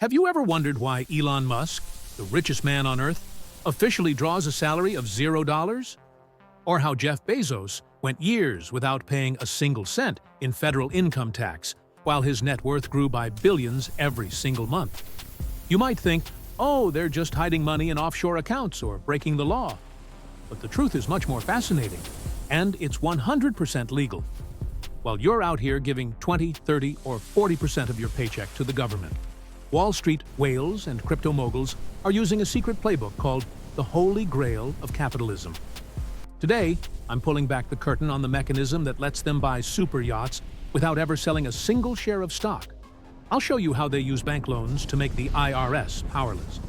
Have you ever wondered why Elon Musk, the richest man on Earth, officially draws a salary of $0? Or how Jeff Bezos went years without paying a single cent in federal income tax, while his net worth grew by billions every single month? You might think, oh, they're just hiding money in offshore accounts or breaking the law. But the truth is much more fascinating, and it's 100% legal. While you're out here giving 20, 30, or 40% of your paycheck to the government, Wall Street whales and crypto moguls are using a secret playbook called the Holy Grail of capitalism. Today, I'm pulling back the curtain on the mechanism that lets them buy super yachts without ever selling a single share of stock. I'll show you how they use bank loans to make the IRS powerless.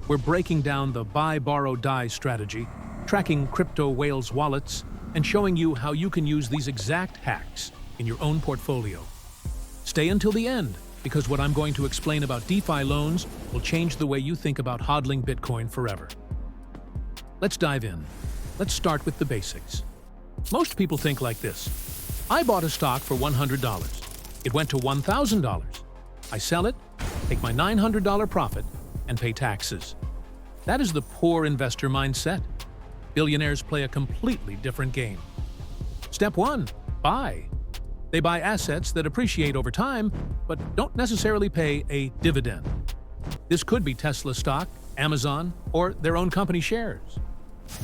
We're breaking down the buy, borrow, die strategy, tracking crypto whales' wallets, and showing you how you can use these exact hacks in your own portfolio. Stay until the end, because what I'm going to explain about DeFi loans will change the way you think about hodling Bitcoin forever. Let's dive in. Let's start with the basics. Most people think like this. I bought a stock for $100. It went to $1,000. I sell it, take my $900 profit, and pay taxes. That is the poor investor mindset. Billionaires play a completely different game. Step 1. Buy. They buy assets that appreciate over time, but don't necessarily pay a dividend. This could be Tesla stock, Amazon, or their own company shares.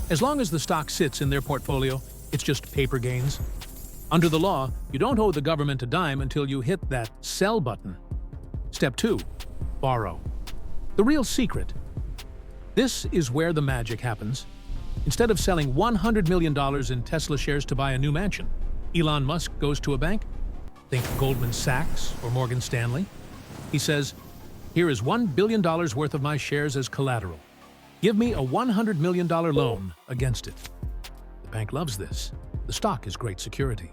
As long as the stock sits in their portfolio, it's just paper gains. Under the law, you don't owe the government a dime until you hit that sell button. Step 2. Borrow. The real secret. This is where the magic happens. Instead of selling $100 million in Tesla shares to buy a new mansion, Elon Musk goes to a bank, think Goldman Sachs or Morgan Stanley. He says, here is $1 billion worth of my shares as collateral. Give me a $100 million loan against it. The bank loves this. The stock is great security.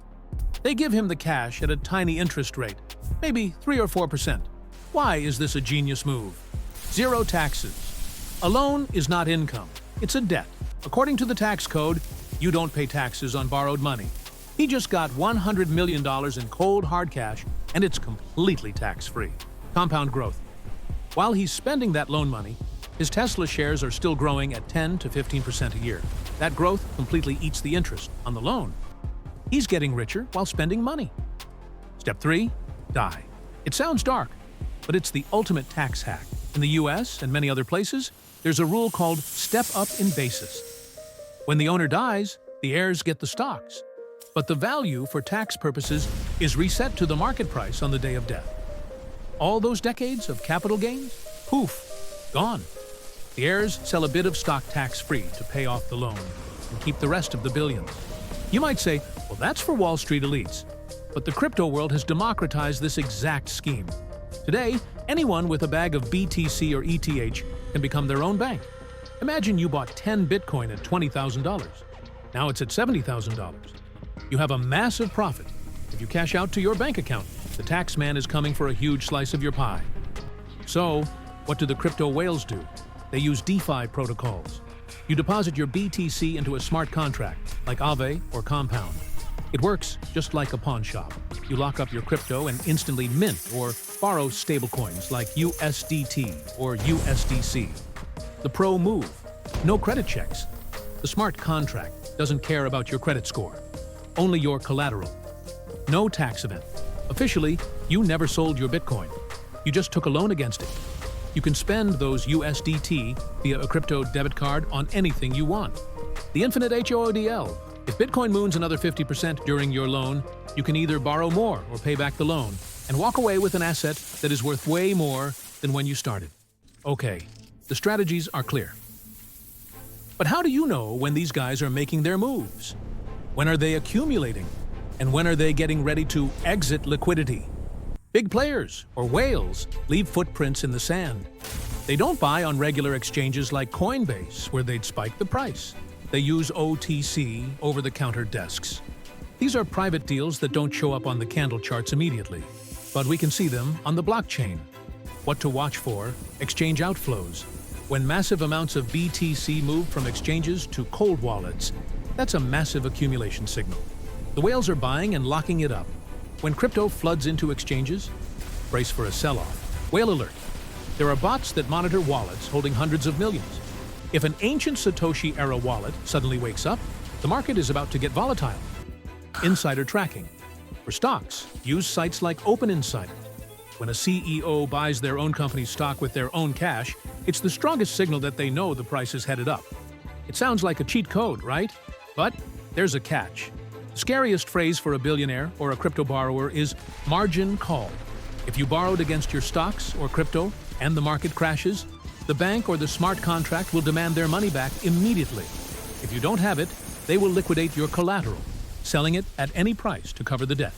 They give him the cash at a tiny interest rate, maybe 3 or 4%. Why is this a genius move? Zero taxes. A loan is not income. It's a debt. According to the tax code, you don't pay taxes on borrowed money. He just got $100 million in cold, hard cash, and it's completely tax-free. Compound growth. While he's spending that loan money, his Tesla shares are still growing at 10 to 15% a year. That growth completely eats the interest on the loan. He's getting richer while spending money. Step 3. Die. It sounds dark, but it's the ultimate tax hack. In the US and many other places, there's a rule called step up in basis. When the owner dies, the heirs get the stocks. But the value for tax purposes is reset to the market price on the day of death. All those decades of capital gains? Poof, gone. The heirs sell a bit of stock tax-free to pay off the loan and keep the rest of the billions. You might say, well, that's for Wall Street elites. But the crypto world has democratized this exact scheme. Today, anyone with a bag of BTC or ETH can become their own bank. Imagine you bought 10 Bitcoin at $20,000. Now it's at $70,000. You have a massive profit. If you cash out to your bank account, the tax man is coming for a huge slice of your pie. So, what do the crypto whales do? They use DeFi protocols. You deposit your BTC into a smart contract, like Aave or Compound. It works just like a pawn shop. You lock up your crypto and instantly mint or borrow stablecoins like USDT or USDC. The pro move. No credit checks. The smart contract doesn't care about your credit score. Only your collateral. No tax event. Officially, you never sold your Bitcoin. You just took a loan against it. You can spend those USDT via a crypto debit card on anything you want. The infinite HODL. If Bitcoin moons another 50% during your loan, you can either borrow more or pay back the loan and walk away with an asset that is worth way more than when you started. Okay, the strategies are clear. But how do you know when these guys are making their moves? When are they accumulating? And when are they getting ready to exit liquidity? Big players, or whales, leave footprints in the sand. They don't buy on regular exchanges like Coinbase, where they'd spike the price. They use OTC, over-the-counter desks. These are private deals that don't show up on the candle charts immediately, but we can see them on the blockchain. What to watch for: exchange outflows. When massive amounts of BTC move from exchanges to cold wallets, that's a massive accumulation signal. The whales are buying and locking it up. When crypto floods into exchanges, brace for a sell-off. Whale alert. There are bots that monitor wallets holding hundreds of millions. If an ancient Satoshi-era wallet suddenly wakes up, the market is about to get volatile. Insider tracking. For stocks, use sites like Open Insider. When a CEO buys their own company's stock with their own cash, it's the strongest signal that they know the price is headed up. It sounds like a cheat code, right? But there's a catch. The scariest phrase for a billionaire or a crypto borrower is margin call. If you borrowed against your stocks or crypto and the market crashes, the bank or the smart contract will demand their money back immediately. If you don't have it, they will liquidate your collateral, selling it at any price to cover the debt.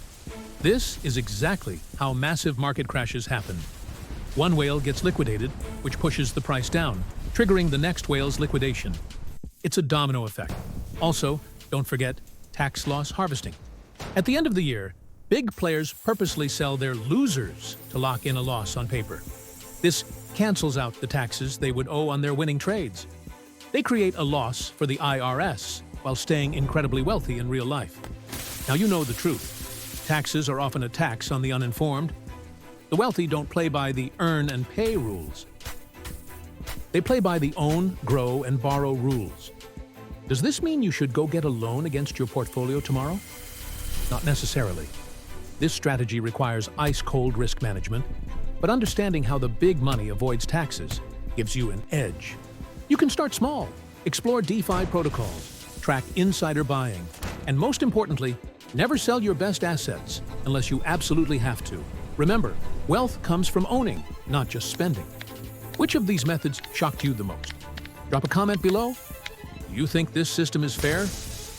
This is exactly how massive market crashes happen. One whale gets liquidated, which pushes the price down, triggering the next whale's liquidation. It's a domino effect. Also, don't forget tax loss harvesting. At the end of the year, big players purposely sell their losers to lock in a loss on paper. This cancels out the taxes they would owe on their winning trades. They create a loss for the IRS while staying incredibly wealthy in real life. Now you know the truth. Taxes are often a tax on the uninformed. The wealthy don't play by the earn and pay rules. They play by the own, grow, and borrow rules. Does this mean you should go get a loan against your portfolio tomorrow? Not necessarily. This strategy requires ice-cold risk management, but understanding how the big money avoids taxes gives you an edge. You can start small, explore DeFi protocols, track insider buying, and most importantly, never sell your best assets unless you absolutely have to. Remember, wealth comes from owning, not just spending. Which of these methods shocked you the most? Drop a comment below. Do you think this system is fair?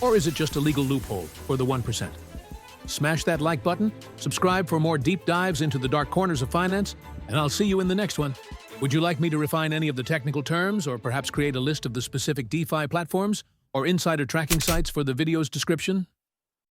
Or is it just a legal loophole for the 1%? Smash that like button, subscribe for more deep dives into the dark corners of finance, and I'll see you in the next one. Would you like me to refine any of the technical terms or perhaps create a list of the specific DeFi platforms or insider tracking sites for the video's description?